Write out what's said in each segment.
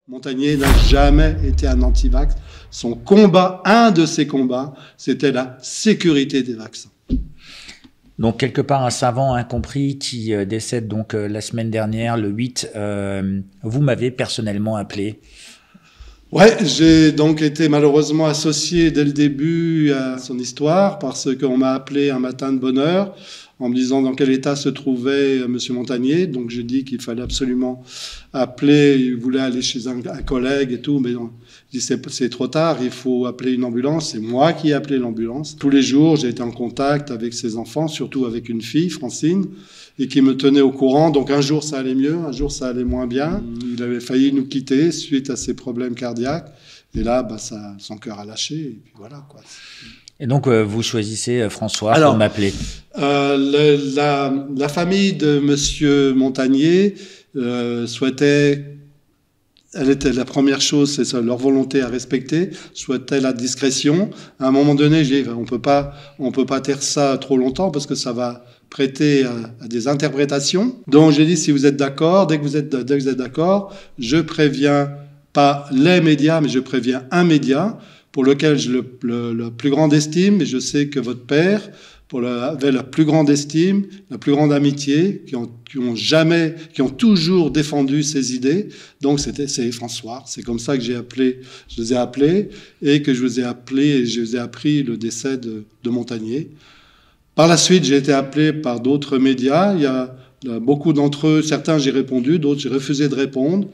Montagnier n'a jamais été un anti-vax. Son combat, un de ses combats, c'était la sécurité des vaccins. Donc, quelque part, un savant incompris qui décède donc la semaine dernière, le 8, vous m'avez personnellement appelé. Ouais, j'ai donc été malheureusement associé dès le début à son histoire parce qu'on m'a appelé un matin de bonne heure en me disant dans quel état se trouvait Monsieur Montagnier. Donc j'ai dit qu'il fallait absolument appeler, il voulait aller chez un collègue et tout, mais non, je dis c'est trop tard, il faut appeler une ambulance. C'est moi qui ai appelé l'ambulance. Tous les jours, j'ai été en contact avec ses enfants, surtout avec une fille, Francine, et qui me tenait au courant. Donc un jour ça allait mieux, un jour ça allait moins bien. Il avait failli nous quitter suite à ses problèmes cardiaques. Et là, son cœur a lâché, et puis voilà, quoi. Et donc, vous choisissez François pour m'appeler. La famille de Monsieur Montagnier souhaitait, elle était la première chose, c'est ça, leur volonté à respecter, souhaitait la discrétion. À un moment donné, j'ai dit, on peut pas taire ça trop longtemps parce que ça va prêter à des interprétations. Donc j'ai dit, si vous êtes d'accord, dès que vous êtes d'accord, je préviens pas les médias, mais je préviens un média pour lequel j'ai le plus grande estime, et je sais que votre père avait la plus grande estime, la plus grande amitié, qui ont toujours défendu ses idées. Donc c'est François. C'est comme ça que je les ai appelés, et que je vous ai appris le décès de Montagnier. Par la suite, j'ai été appelé par d'autres médias. Il y a beaucoup d'entre eux, certains j'ai répondu, d'autres j'ai refusé de répondre.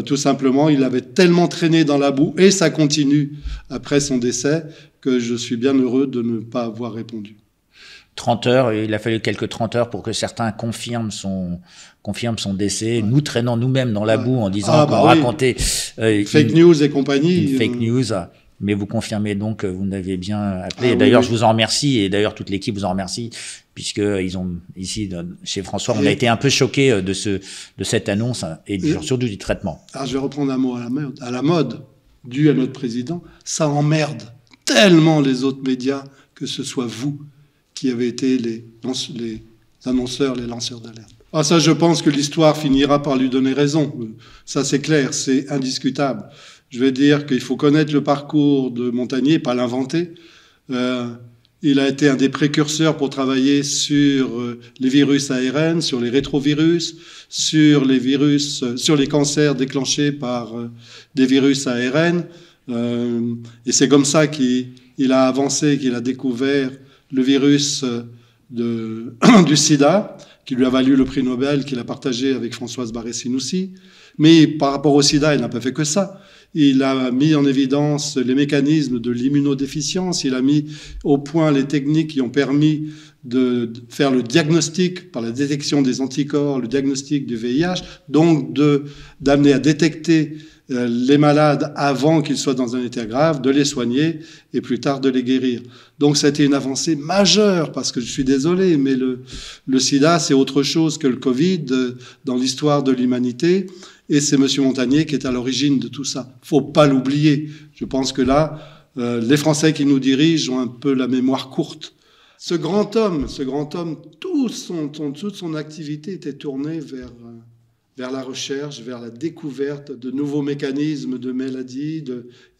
Tout simplement, il avait tellement traîné dans la boue, et ça continue après son décès, que je suis bien heureux de ne pas avoir répondu. 30 heures, il a fallu quelques 30 heures pour que certains confirment son décès, nous traînant nous-mêmes dans la boue en disant qu'on racontait fake news et compagnie. Fake news. Mais vous confirmez donc que vous n'avez bien appelé. D'ailleurs, je vous en remercie, et d'ailleurs toute l'équipe vous en remercie, puisque ici chez François, on a été un peu choqués de cette annonce et surtout du traitement. Alors je vais reprendre un mot à la mode, dû à notre président. Ça emmerde tellement les autres médias que ce soit vous qui avez été les annonceurs, les lanceurs d'alerte. Ah, ça, je pense que l'histoire finira par lui donner raison. Ça, c'est clair, c'est indiscutable. Je vais dire qu'il faut connaître le parcours de Montagnier, pas l'inventer. Il a été un des précurseurs pour travailler sur les virus ARN, sur les rétrovirus, sur les cancers déclenchés par des virus ARN. Et c'est comme ça qu'il a avancé, qu'il a découvert le virus du sida, qui lui a valu le prix Nobel qu'il a partagé avec Françoise Barré-Sinoussi. Mais par rapport au sida, il n'a pas fait que ça. Il a mis en évidence les mécanismes de l'immunodéficience. Il a mis au point les techniques qui ont permis de faire le diagnostic par la détection des anticorps, le diagnostic du VIH, donc d'amener à détecter les malades avant qu'ils soient dans un état grave, de les soigner et plus tard de les guérir. Donc ça a été une avancée majeure, parce que je suis désolé, mais le sida, c'est autre chose que le Covid dans l'histoire de l'humanité. Et c'est M. Montagnier qui est à l'origine de tout ça. Faut pas l'oublier. Je pense que là, les Français qui nous dirigent ont un peu la mémoire courte. Ce grand homme, toute son activité était tournée vers la recherche, vers la découverte de nouveaux mécanismes de maladies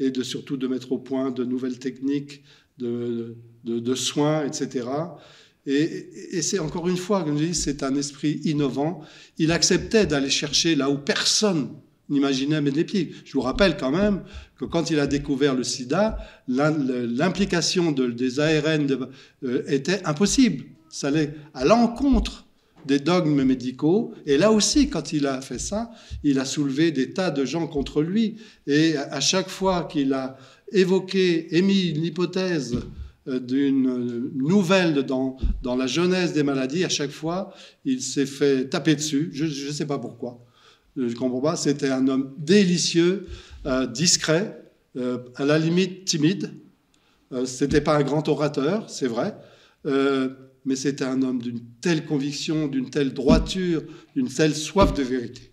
et surtout de mettre au point de nouvelles techniques de soins, etc. Et c'est encore une fois, comme je dis, c'est un esprit innovant. Il acceptait d'aller chercher là où personne n'imaginait mettre les pieds. Je vous rappelle quand même que quand il a découvert le sida, l'implication des ARN était impossible. Ça allait à l'encontre des dogmes médicaux. Et là aussi, quand il a fait ça, il a soulevé des tas de gens contre lui. Et à chaque fois qu'il a émis une hypothèse d'une nouvelle dans la genèse des maladies, à chaque fois, il s'est fait taper dessus. Je ne sais pas pourquoi. Je ne comprends pas. C'était un homme délicieux, discret, à la limite timide. C'était pas un grand orateur, c'est vrai. Mais c'était un homme d'une telle conviction, d'une telle droiture, d'une telle soif de vérité.